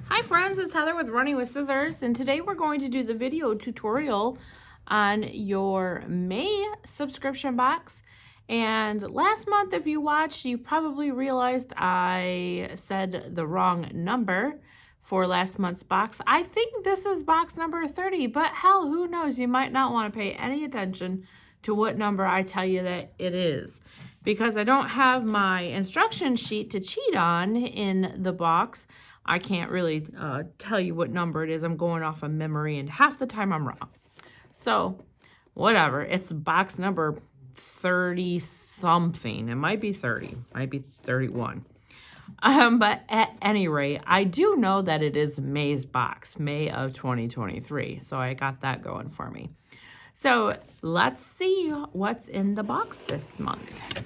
Hi friends, it's Heather with Running with Scissors, and today we're going to do the video tutorial on your May subscription box. And last month, if you watched, you probably realized I said the wrong number for last month's box. I think this is box number 30, but hell, who knows? You might not want to pay any attention to what number I tell you that it is, because I don't have my instruction sheet to cheat on in the box. I can't really tell you what number it is. I'm going off of memory, and half the time I'm wrong. So, whatever. It's box number 30 something. It might be 30. Might be 31. But at any rate, I do know that it is May's box, May of 2023. So I got that going for me. So let's see what's in the box this month.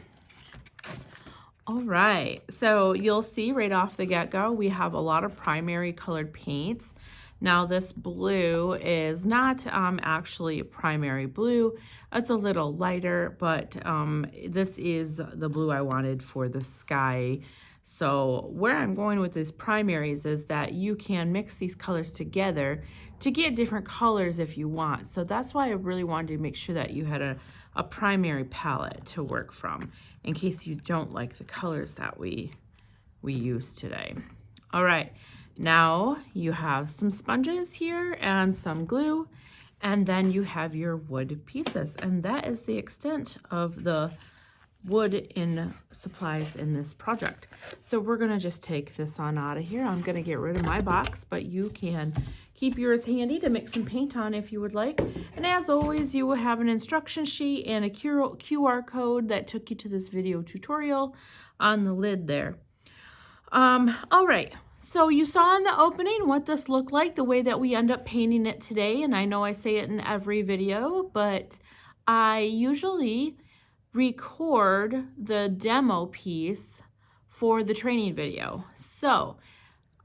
All right, so you'll see right off the get-go, we have a lot of primary colored paints. Now this blue is not actually primary blue. It's a little lighter, but this is the blue I wanted for the sky. So where I'm going with these primaries is that you can mix these colors together to get different colors if you want. So that's why I really wanted to make sure that you had a primary palette to work from in case you don't like the colors that we use today. All right, now you have some sponges here and some glue, and then you have your wood pieces, and that is the extent of the wood in supplies in this project. So we're gonna just take this on out of here. I'm gonna get rid of my box, but you can keep yours handy to mix some paint on if you would like. And as always, you will have an instruction sheet and a QR code that took you to this video tutorial on the lid there. All right, so you saw in the opening what this looked like, the way that we end up painting it today. And I know I say it in every video, but I usually record the demo piece for the training video. So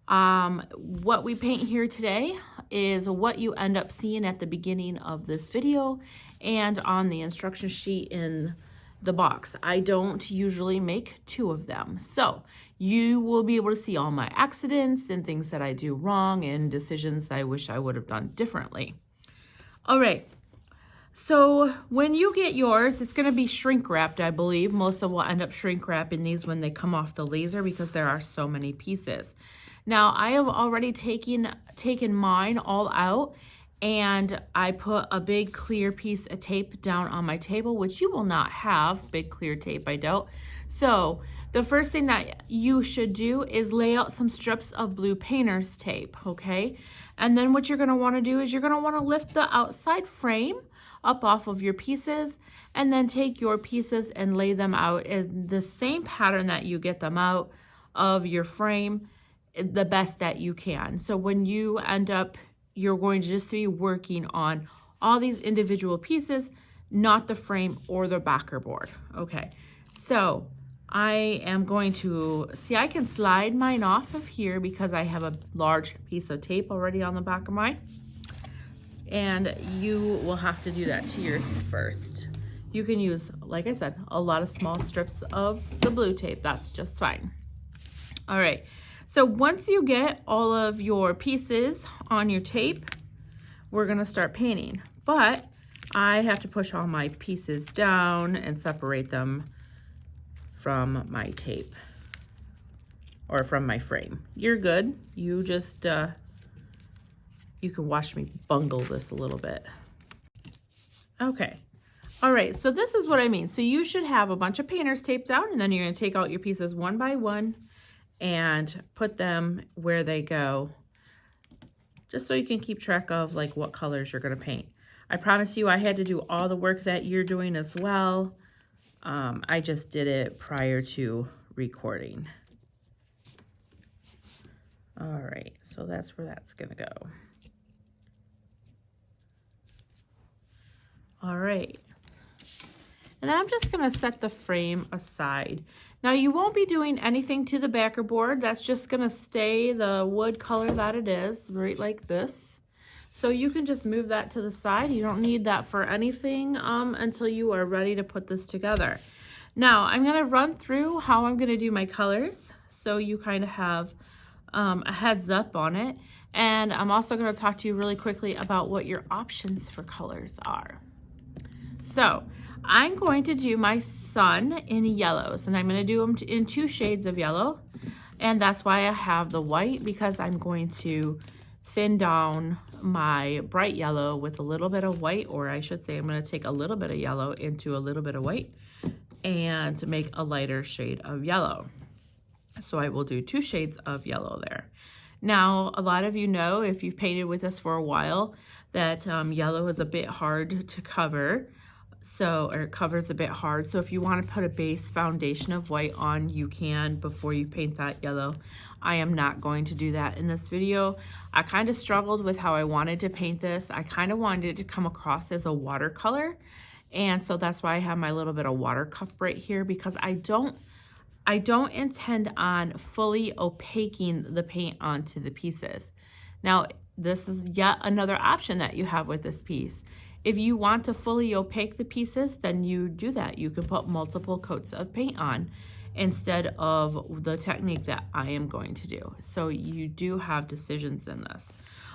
what we paint here today is what you end up seeing at the beginning of this video and on the instruction sheet in the box. I don't usually make two of them. So you will be able to see all my accidents and things that I do wrong and decisions I wish I would have done differently. All right. So when you get yours, it's going to be shrink wrapped, I believe. Melissa will end up shrink wrapping these when they come off the laser because there are so many pieces. Now, I have already taken mine all out, and I put a big clear piece of tape down on my table, which you will not have, big clear tape, I doubt. So the first thing that you should do is lay out some strips of blue painter's tape, okay? And then what you're going to want to do is you're going to want to lift the outside frame up off of your pieces, and then take your pieces and lay them out in the same pattern that you get them out of your frame, the best that you can. So when you end up, you're going to just be working on all these individual pieces, not the frame or the backer board. Okay, so I am going to, see, I can slide mine off of here because I have a large piece of tape already on the back of mine. And you will have to do that to yours first. You can use, like I said, a lot of small strips of the blue tape. That's just fine. All right. So once you get all of your pieces on your tape, we're going to start painting. But I have to push all my pieces down and separate them from my tape or from my frame. You're good. You just... you can watch me bungle this a little bit. Okay. All right, so this is what I mean. So you should have a bunch of painter's tape down, and then you're gonna take out your pieces one by one and put them where they go, just so you can keep track of like what colors you're gonna paint. I promise you I had to do all the work that you're doing as well. I just did it prior to recording. All right, so that's where that's gonna go. All right, and then I'm just gonna set the frame aside. Now you won't be doing anything to the backer board. That's just gonna stay the wood color that it is, right like this. So you can just move that to the side. You don't need that for anything until you are ready to put this together. Now I'm gonna run through how I'm gonna do my colors so you kind of have a heads up on it. And I'm also going to talk to you really quickly about what your options for colors are. So I'm going to do my sun in yellows, and I'm going to do them in 2 shades of yellow. And that's why I have the white, because I'm going to thin down my bright yellow with a little bit of white, or I should say I'm going to take a little bit of yellow into a little bit of white and to make a lighter shade of yellow. So I will do 2 shades of yellow there. Now, a lot of you know, if you've painted with us for a while, that yellow is a bit hard to cover. Or it covers a bit hard. So if you want to put a base foundation of white on, you can before you paint that yellow. I am not going to do that in this video. I kind of struggled with how I wanted to paint this. I kind of wanted it to come across as a watercolor. And so that's why I have my little bit of water cup right here, because I don't intend on fully opaquing the paint onto the pieces. Now, this is yet another option that you have with this piece. If you want to fully opaque the pieces, then you do that. You can put multiple coats of paint on instead of the technique that I am going to do. So you do have decisions in this.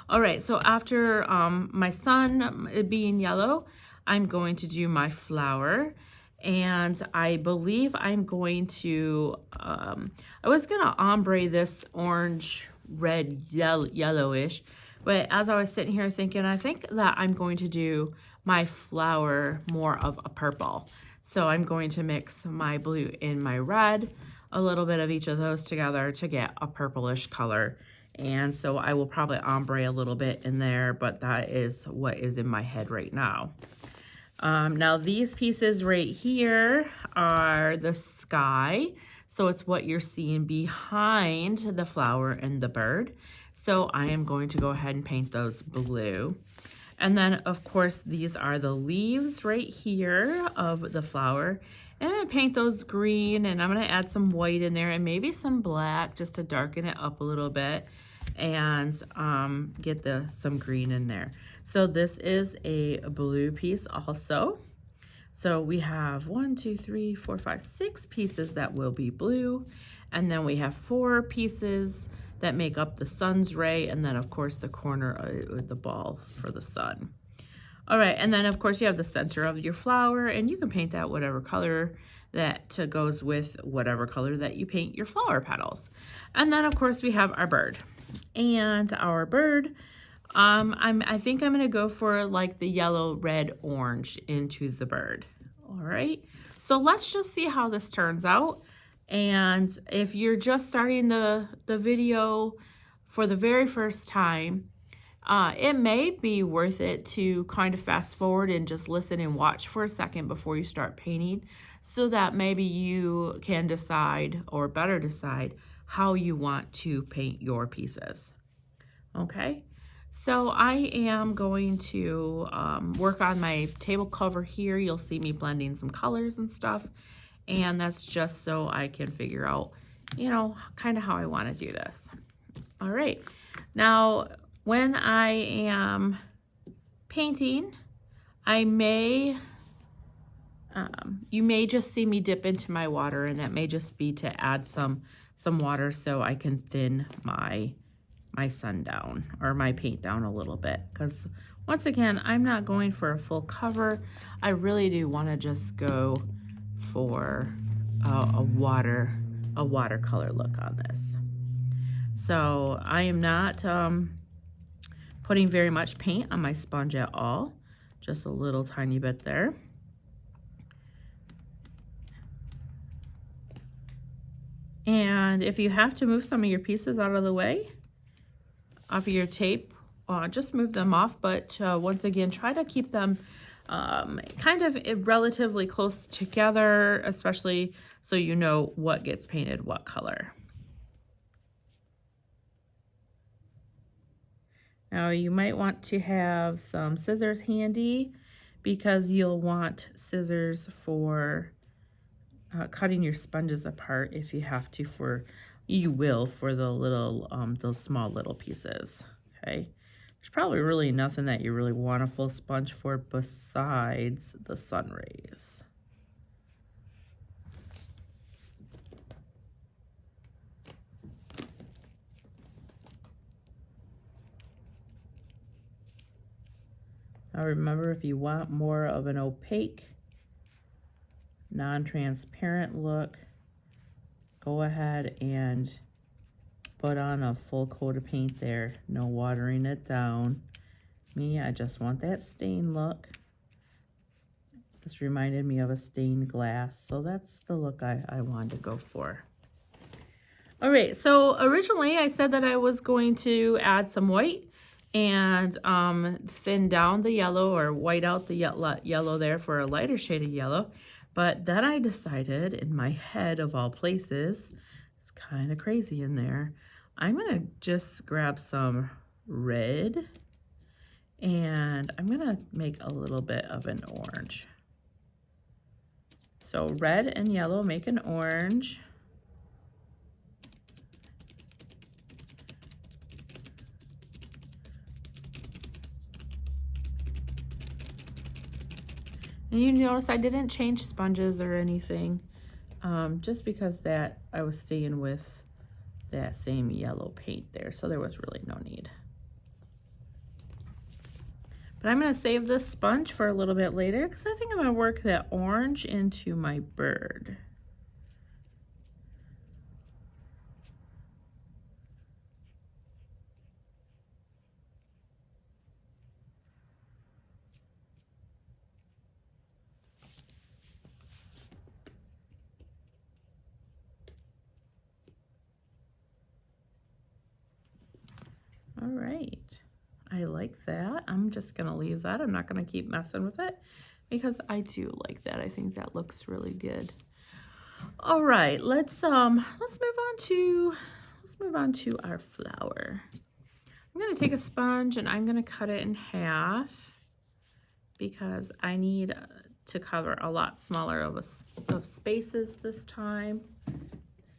All right, so after my sun being yellow, I'm going to do my flower. And I believe I'm going to, I was gonna ombre this orange, red, yellowish, but as I was sitting here thinking, I think that I'm going to do my flower more of a purple. So I'm going to mix my blue and my red, a little bit of each of those together to get a purplish color. And so I will probably ombre a little bit in there, but that is what is in my head right now. Now these pieces right here are the sky. So it's what you're seeing behind the flower and the bird. So I am going to go ahead and paint those blue. And then of course, these are the leaves right here of the flower. And I'm gonna paint those green, and I'm gonna add some white in there and maybe some black just to darken it up a little bit and get some green in there. So this is a blue piece also. So we have 1, 2, 3, 4, 5, 6 pieces that will be blue. And then we have 4 pieces that make up the sun's ray. And then of course the corner of the ball for the sun. All right, and then of course you have the center of your flower, and you can paint that whatever color that goes with whatever color that you paint your flower petals. And then of course we have our bird. And our bird, I think I'm gonna go for like the yellow, red, orange into the bird. All right, so let's just see how this turns out. And if you're just starting the video for the very first time, it may be worth it to kind of fast forward and just listen and watch for a second before you start painting, so that maybe you can decide, or better decide, how you want to paint your pieces. Okay, so I am going to work on my table cover here. You'll see me blending some colors and stuff, and that's just so I can figure out, you know, kind of how I want to do this. All right, now when I am painting, I may, you may just see me dip into my water, and that may just be to add some water so I can thin my sun down, or my paint down a little bit. Because once again, I'm not going for a full cover. I really do want to just go for a watercolor look on this. So I am not putting very much paint on my sponge at all, just a little tiny bit there. And if you have to move some of your pieces out of the way, off of your tape, just move them off. But once again, try to keep them kind of relatively close together, especially so you know what gets painted what color. Now you might want to have some scissors handy, because you'll want scissors for cutting your sponges apart if you have to, for the little those small little pieces. Okay, there's probably really nothing that you really want a full sponge for besides the sun rays. Now remember, if you want more of an opaque, non-transparent look, go ahead and put on a full coat of paint there. No watering it down. Me, I just want that stain look. This reminded me of a stained glass, so that's the look I wanted to go for. All right, so originally I said that I was going to add some white and thin down the yellow, or white out the yellow there for a lighter shade of yellow. But then I decided, in my head of all places, it's kind of crazy in there, I'm gonna just grab some red and I'm gonna make a little bit of an orange. So red and yellow make an orange. And you notice I didn't change sponges or anything, just because that I was staying with that same yellow paint there, so there was really no need. But I'm going to save this sponge for a little bit later because I think I'm going to work that orange into my bird. All right, I like that. I'm just gonna leave that. I'm not gonna keep messing with it because I do like that. I think that looks really good. All right, let's move on to our flower. I'm gonna take a sponge and I'm gonna cut it in half because I need to cover a lot smaller of spaces this time.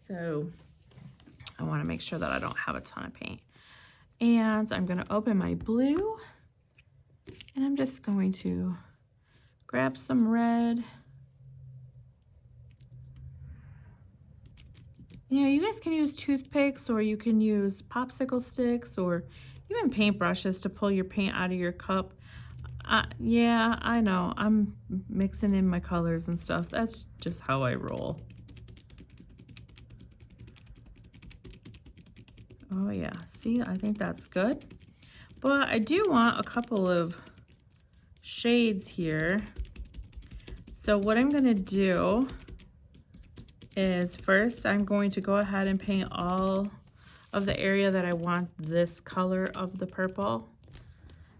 So I want to make sure that I don't have a ton of paint. And I'm going to open my blue and I'm just going to grab some red. You know, you guys can use toothpicks or you can use popsicle sticks or even paintbrushes to pull your paint out of your cup. Yeah, I know, I'm mixing in my colors and stuff. That's just how I roll. Oh yeah, see, I think that's good. But I do want a couple of shades here. So what I'm gonna do is first I'm going to go ahead and paint all of the area that I want this color of the purple.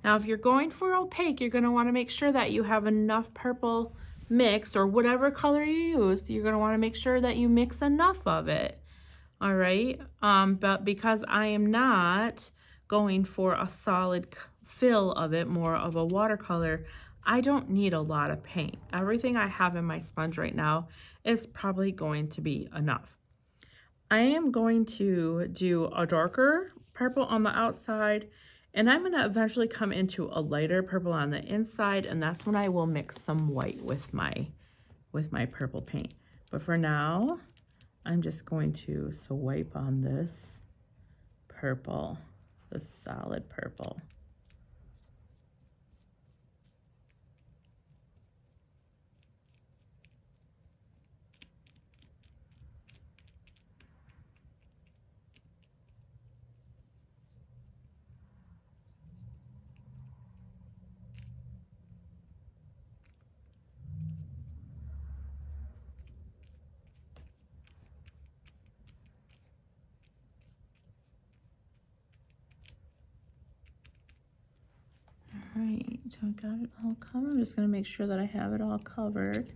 Now, if you're going for opaque, you're gonna wanna make sure that you have enough purple mixed, or whatever color you use, you're gonna wanna make sure that you mix enough of it. All right, but because I am not going for a solid fill of it, more of a watercolor, I don't need a lot of paint. Everything I have in my sponge right now is probably going to be enough. I am going to do a darker purple on the outside, and I'm gonna eventually come into a lighter purple on the inside, and that's when I will mix some white with my purple paint. But for now, I'm just going to swipe on this purple, this solid purple. All right, so I got it all covered. I'm just gonna make sure that I have it all covered.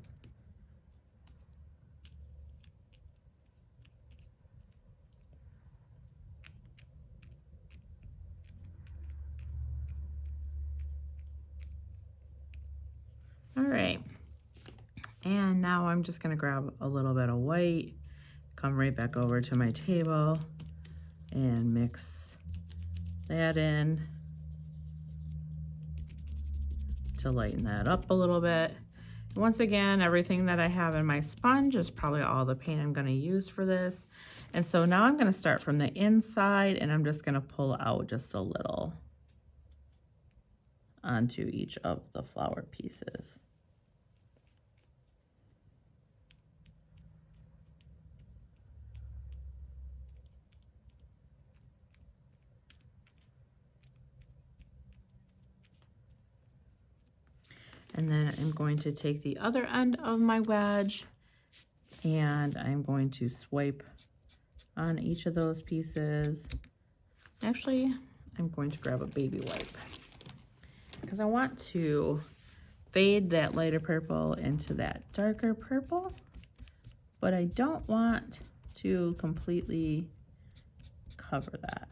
All right, and now I'm just gonna grab a little bit of white, come right back over to my table and mix that in to lighten that up a little bit. Once again, everything that I have in my sponge is probably all the paint I'm going to use for this. And so now I'm going to start from the inside and I'm just going to pull out just a little onto each of the flower pieces. And then I'm going to take the other end of my wedge and I'm going to swipe on each of those pieces. Actually, I'm going to grab a baby wipe because I want to fade that lighter purple into that darker purple, but I don't want to completely cover that.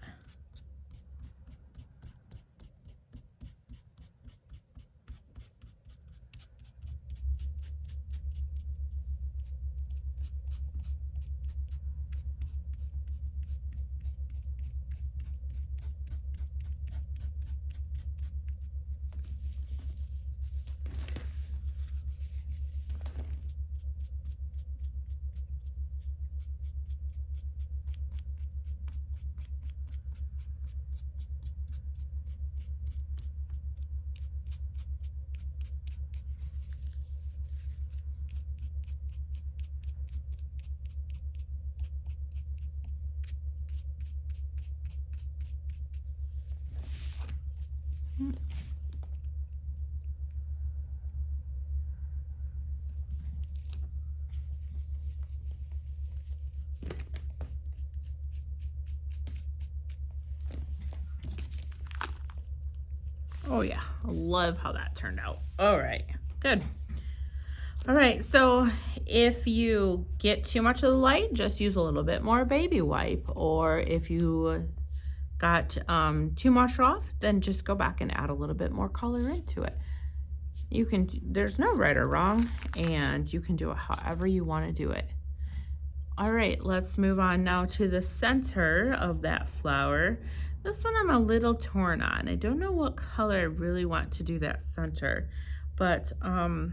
Oh yeah, I love how that turned out. All right, good. All right, so if you get too much of the light, just use a little bit more baby wipe. Or if you got too much off, then just go back and add a little bit more color into it. You can, there's no right or wrong, and you can do it however you want to do it. All right, let's move on now to the center of that flower. This one I'm a little torn on. I don't know what color I really want to do that center, but I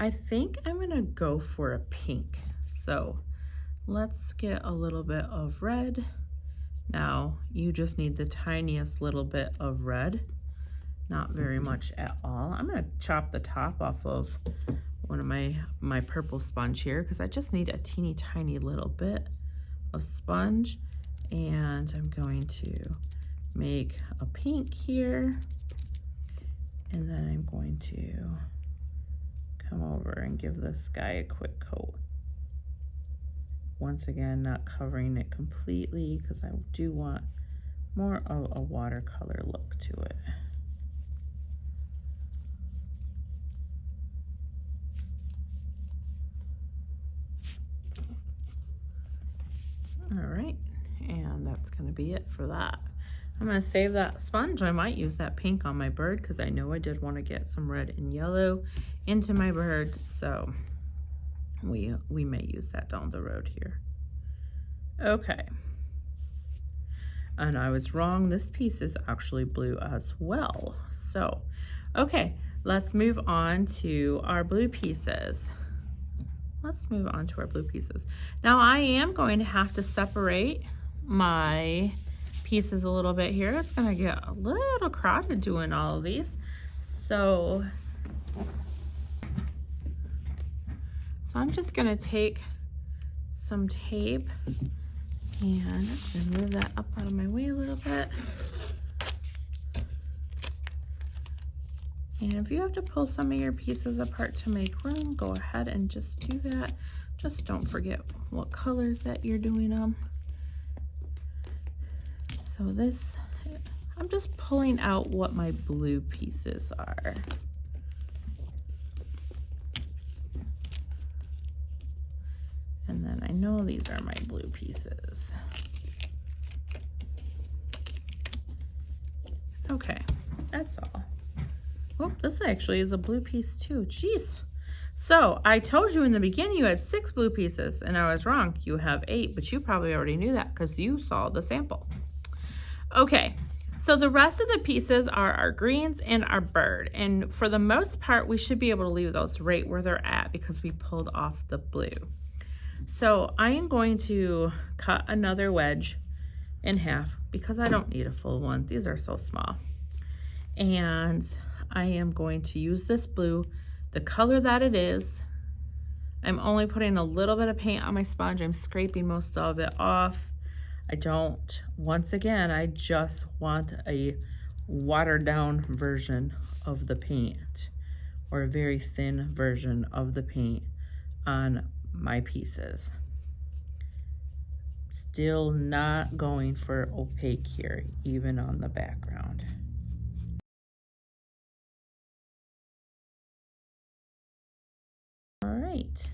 think I'm gonna go for a pink. So let's get a little bit of red. Now you just need the tiniest little bit of red, not very much at all. I'm gonna chop the top off of one of my purple sponge here because I just need a teeny tiny little bit of sponge. And I'm going to make a pink here, and then I'm going to come over and give this guy a quick coat. Once again, not covering it completely because I do want more of a watercolor look to it. All right. And that's going to be it for that. I'm going to save that sponge. I might use that pink on my bird because I know I did want to get some red and yellow into my bird. So we may use that down the road here. Okay. And I was wrong. This piece is actually blue as well. So, okay, let's move on to our blue pieces. Let's move on to our blue pieces. Now I am going to have to separate my pieces a little bit here. It's gonna get a little crowded doing all of these. So I'm just gonna take some tape and just move that up out of my way a little bit. And if you have to pull some of your pieces apart to make room, go ahead and just do that. Just don't forget what colors that you're doing them. So this, I'm just pulling out what my blue pieces are. And then I know these are my blue pieces. Okay, that's all. Oh, this actually is a blue piece too. Jeez. So I told you in the beginning you had 6 blue pieces, and I was wrong. You have 8, but you probably already knew that because you saw the sample. Okay, so the rest of the pieces are our greens and our bird. And for the most part, we should be able to leave those right where they're at because we pulled off the blue. So I am going to cut another wedge in half because I don't need a full one. These are so small. And I am going to use this blue, the color that it is. I'm only putting a little bit of paint on my sponge. I'm scraping most of it off. I don't, once again, I just want a watered down version of the paint, or a very thin version of the paint on my pieces. Still not going for opaque here, even on the background. All right.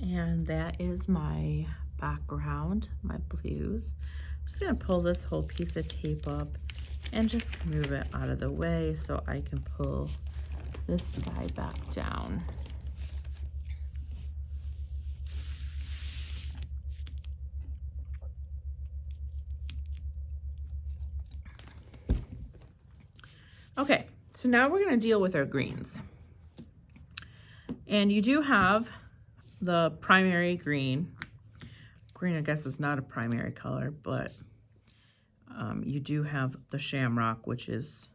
And that is my background, my blues. I'm just gonna pull this whole piece of tape up and just move it out of the way so I can pull this guy back down. Okay, so now we're gonna deal with our greens. And you do have the primary green. Green, I guess, is not a primary color, but you do have the shamrock, which is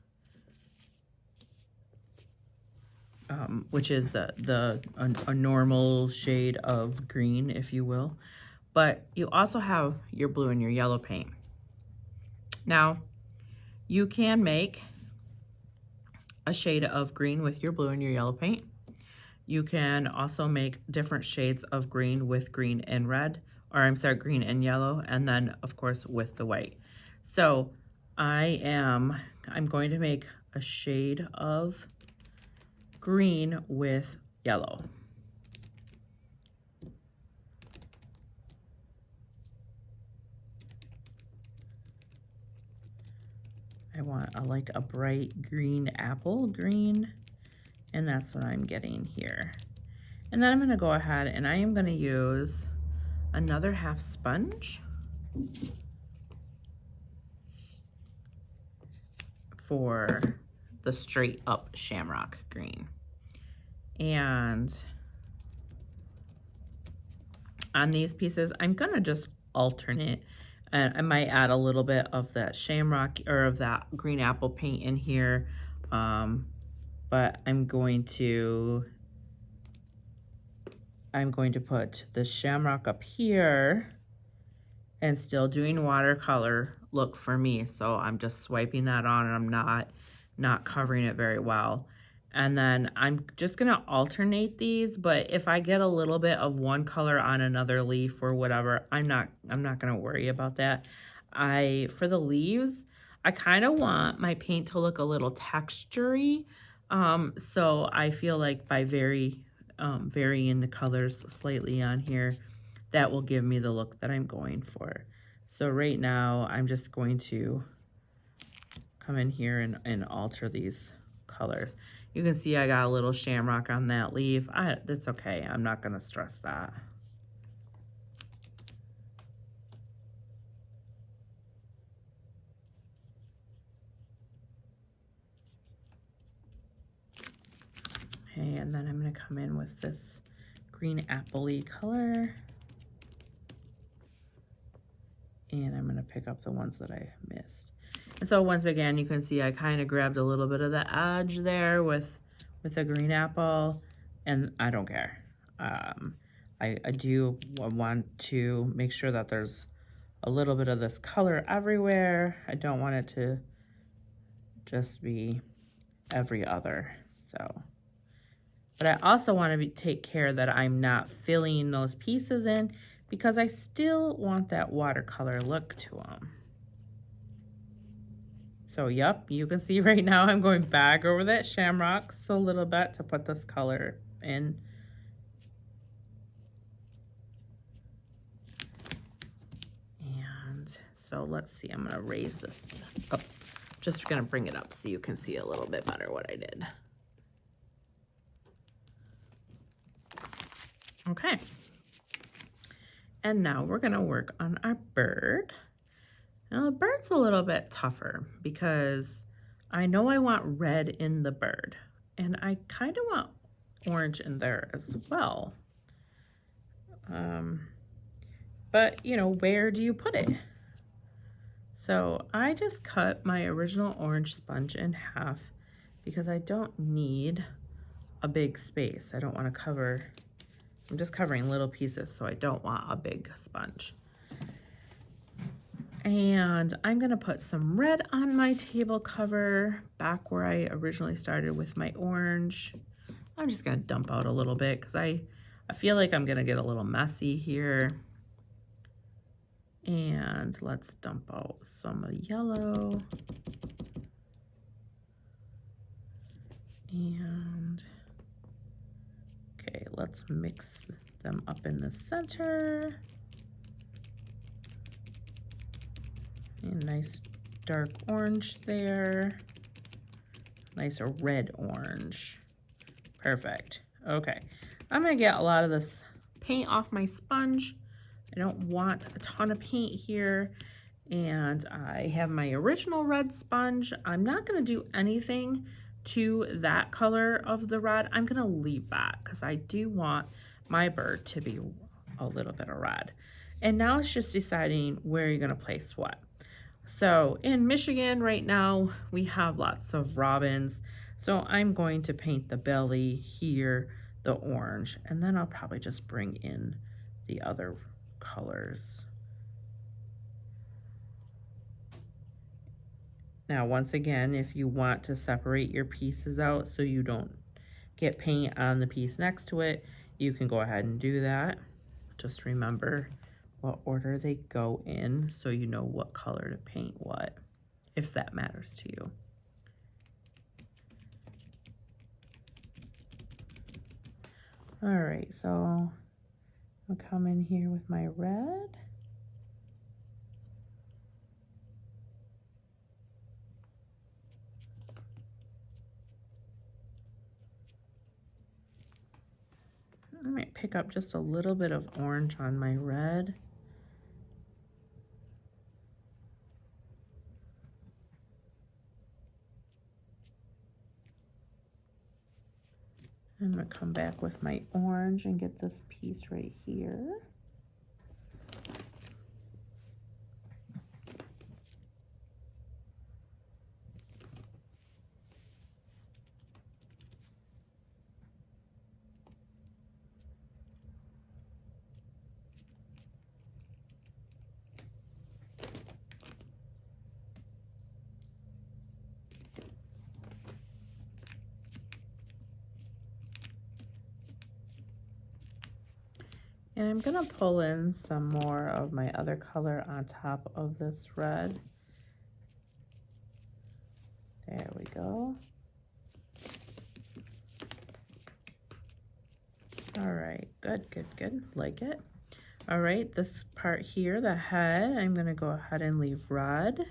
a normal shade of green, if you will. But you also have your blue and your yellow paint. Now, you can make a shade of green with your blue and your yellow paint. You can also make different shades of green with green and red, or I'm sorry, green and yellow, and then of course with the white. So I'm going to make a shade of green with yellow. I want like a bright green apple green, and that's what I'm getting here. And then I'm gonna go ahead and I am gonna use another half sponge for the straight up shamrock green. And on these pieces, I'm gonna just alternate. And I might add a little bit of that shamrock or of that green apple paint in here. But I'm going to put the shamrock up here and still doing watercolor look for me. So I'm just swiping that on, and I'm not covering it very well. And then I'm just gonna alternate these, but if I get a little bit of one color on another leaf or whatever, I'm not gonna worry about that. For the leaves, I kind of want my paint to look a little textury. So I feel like by varying the colors slightly on here, that will give me the look that I'm going for. So right now, I'm just going to come in here and alter these colors. You can see I got a little shamrock on that leaf. That's okay. I'm not going to stress that. Okay, and then I'm going to come in with this green apple-y color. And I'm going to pick up the ones that I missed. And so once again, you can see I kind of grabbed a little bit of the edge there with the green apple, and I don't care. I do want to make sure that there's a little bit of this color everywhere. I don't want it to just be every other. So, but I also want to take care that I'm not filling those pieces in, because I still want that watercolor look to them. So, yep, you can see right now I'm going back over that shamrocks a little bit to put this color in. And so let's see, I'm gonna raise this up. Just gonna bring it up so you can see a little bit better what I did. Okay. And now we're gonna work on our bird. Now the bird's a little bit tougher because I know I want red in the bird, and I kind of want orange in there as well. But you know, where do you put it? So I just cut my original orange sponge in half because I don't need a big space. I don't want to cover, I'm just covering little pieces, so I don't want a big sponge. And I'm gonna put some red on my table cover back where I originally started with my orange. I'm just gonna dump out a little bit because I feel like I'm gonna get a little messy here. And let's dump out some of the yellow. And okay, let's mix them up in the center. A nice dark orange there. Nice red orange. Perfect. Okay, I'm gonna get a lot of this paint off my sponge. I don't want a ton of paint here. And I have my original red sponge. I'm not gonna do anything to that color of the red. I'm gonna leave that because I do want my bird to be a little bit of red. And now it's just deciding where you're gonna place what. So in Michigan right now, we have lots of robins. So I'm going to paint the belly here, the orange, and then I'll probably just bring in the other colors. Now, once again, if you want to separate your pieces out so you don't get paint on the piece next to it, you can go ahead and do that. Just remember what order they go in so you know what color to paint what, if that matters to you. All right, so I'll come in here with my red. I might pick up just a little bit of orange on my red. I'm gonna come back with my orange and get this piece right here. And I'm gonna pull in some more of my other color on top of this red. There we go. All right, good, good, good, like it. All right, this part here, the head, I'm gonna go ahead and leave red.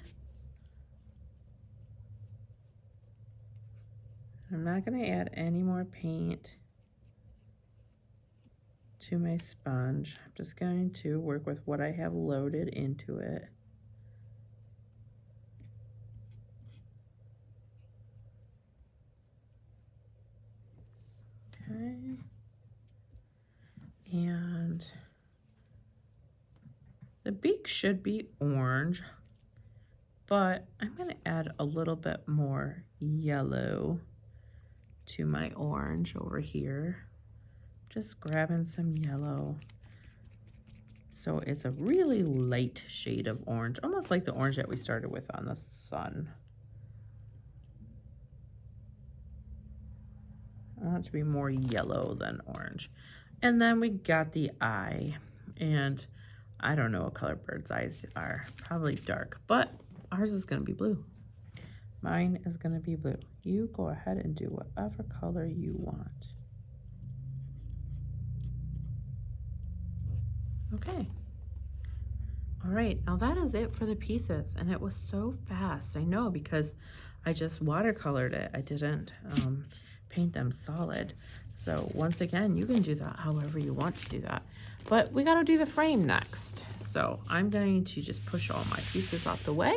I'm not gonna add any more paint to my sponge. I'm just going to work with what I have loaded into it. Okay. And the beak should be orange, but I'm gonna add a little bit more yellow to my orange over here. Just grabbing some yellow. So it's a really light shade of orange, almost like the orange that we started with on the sun. I want it to be more yellow than orange. And then we got the eye, and I don't know what color birds' eyes are, probably dark, but ours is gonna be blue. Mine is gonna be blue. You go ahead and do whatever color you want. Okay. All right, now that is it for the pieces, and it was so fast. I know, because I just watercolored it. I didn't paint them solid. So once again, you can do that however you want to do that. But we gotta do the frame next. So I'm going to just push all my pieces out the way.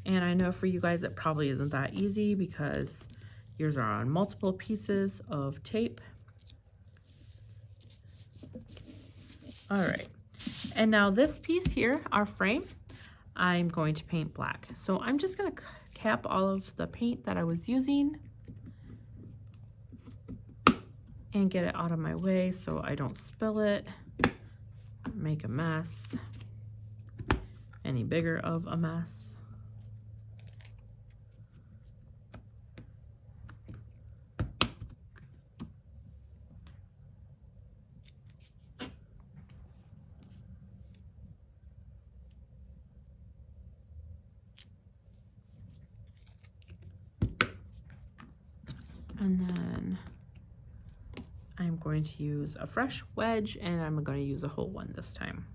And I know for you guys, it probably isn't that easy because yours are on multiple pieces of tape. All right, and now this piece here, our frame, I'm going to paint black. So I'm just going to cap all of the paint that I was using and get it out of my way so I don't spill it, make a mess, any bigger of a mess. And then I'm going to use a fresh wedge, and I'm going to use a whole one this time.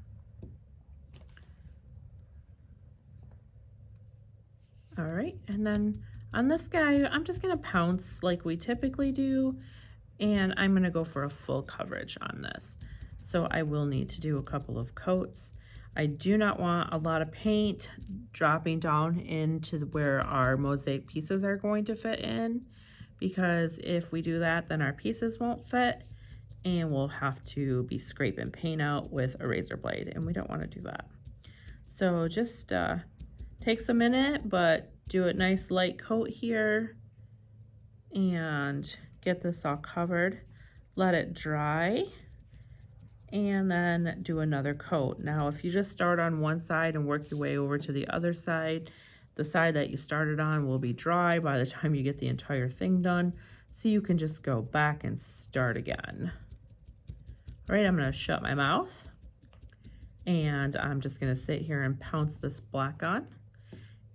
All right, and then on this guy, I'm just going to pounce like we typically do, and I'm going to go for a full coverage on this. So I will need to do a couple of coats. I do not want a lot of paint dropping down into where our mosaic pieces are going to fit in, because if we do that, then our pieces won't fit and we'll have to be scraping paint out with a razor blade, and we don't want to do that. So just takes a minute, but do a nice light coat here and get this all covered. Let it dry and then do another coat. Now, if you just start on one side and work your way over to the other side, the side that you started on will be dry by the time you get the entire thing done. So you can just go back and start again. All right, I'm gonna shut my mouth and I'm just gonna sit here and pounce this black on.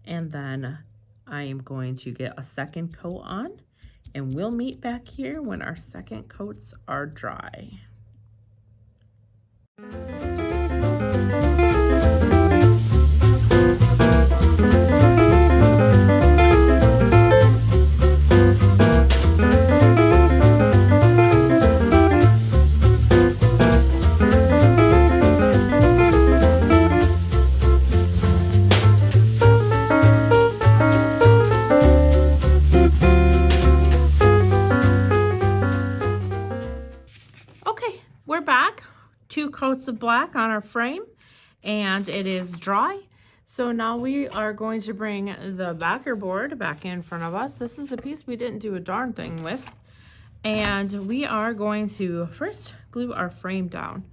And then I am going to get a second coat on, and we'll meet back here when our second coats are dry. We're back, 2 coats of black on our frame, and it is dry. So now we are going to bring the backer board back in front of us. This is the piece we didn't do a darn thing with. And we are going to first glue our frame down.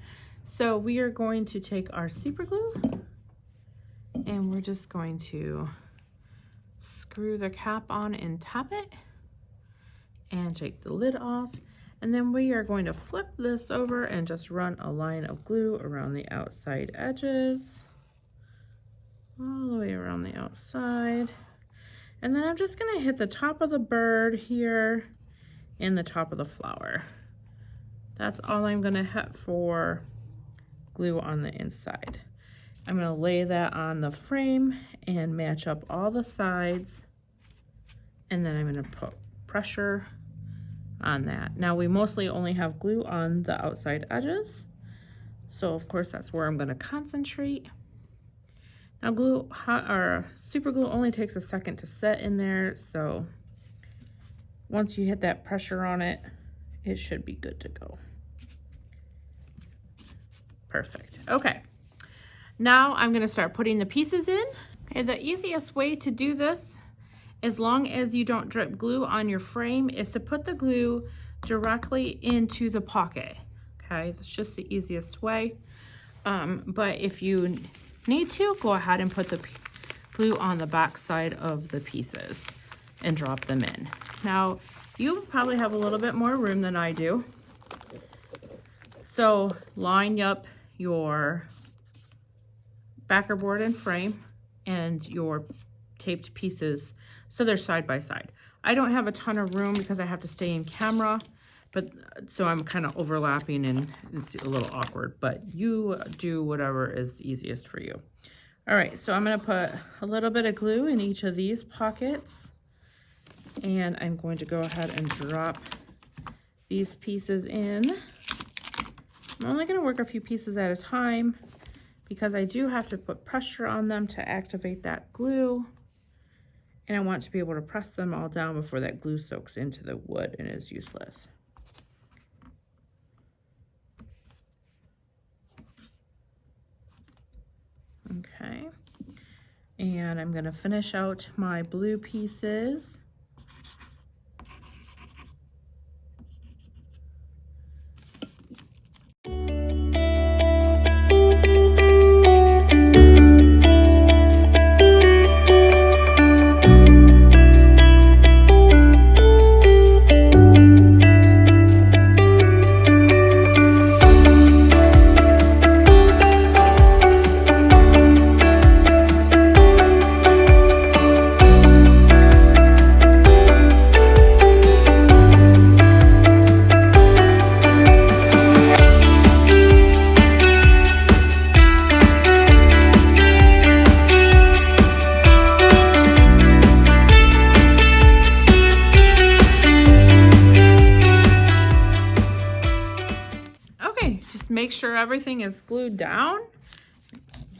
So we are going to take our super glue and we're just going to screw the cap on and tap it and take the lid off. And then we are going to flip this over and just run a line of glue around the outside edges, all the way around the outside. And then I'm just gonna hit the top of the bird here and the top of the flower. That's all I'm gonna hit for glue on the inside. I'm gonna lay that on the frame and match up all the sides. And then I'm gonna put pressure on that. Now we mostly only have glue on the outside edges, so of course that's where I'm going to concentrate. Now glue or super glue only takes a second to set in there, so once you hit that pressure on it, it should be good to go. Perfect. Okay, now I'm going to start putting the pieces in. Okay, the easiest way to do this, as long as you don't drip glue on your frame, is to put the glue directly into the pocket. Okay, that's just the easiest way. But if you need to, go ahead and put the glue on the back side of the pieces and drop them in. Now, you probably have a little bit more room than I do. So line up your backer board and frame and your taped pieces so they're side by side. I don't have a ton of room because I have to stay in camera, but so I'm kind of overlapping and it's a little awkward, but you do whatever is easiest for you. All right, so I'm gonna put a little bit of glue in each of these pockets, and I'm going to go ahead and drop these pieces in. I'm only gonna work a few pieces at a time because I do have to put pressure on them to activate that glue. And I want to be able to press them all down before that glue soaks into the wood and is useless. Okay, And I'm going to finish out my blue pieces. Make sure everything is glued down.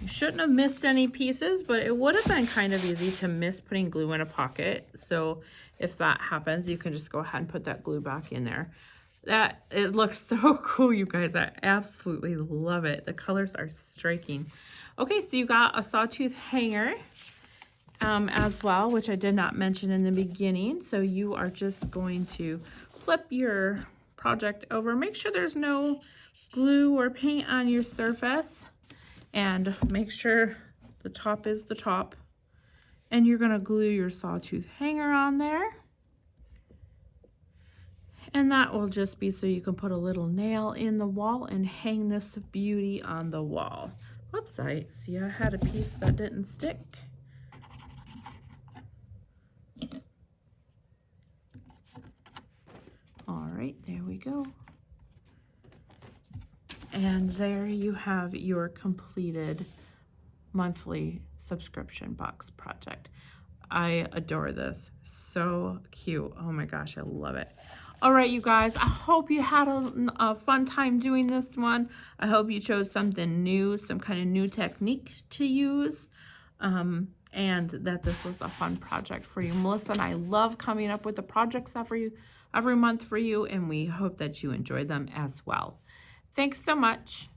You shouldn't have missed any pieces, but it would have been kind of easy to miss putting glue in a pocket. So if that happens, you can just go ahead and put that glue back in there. It looks so cool, you guys. I absolutely love it. The colors are striking. Okay, so you got a sawtooth hanger as well, which I did not mention in the beginning. So you are just going to flip your project over. Make sure there's no glue or paint on your surface, and make sure the top is the top. And you're going to glue your sawtooth hanger on there. And that will just be so you can put a little nail in the wall and hang this beauty on the wall. Whoops, I see I had a piece that didn't stick. All right, there we go. And there you have your completed monthly subscription box project. I adore this. So cute. Oh my gosh, I love it. All right, you guys, I hope you had a fun time doing this one. I hope you chose something new, some kind of new technique to use, and that this was a fun project for you. Melissa and I love coming up with the projects every month for you, and we hope that you enjoy them as well. Thanks so much.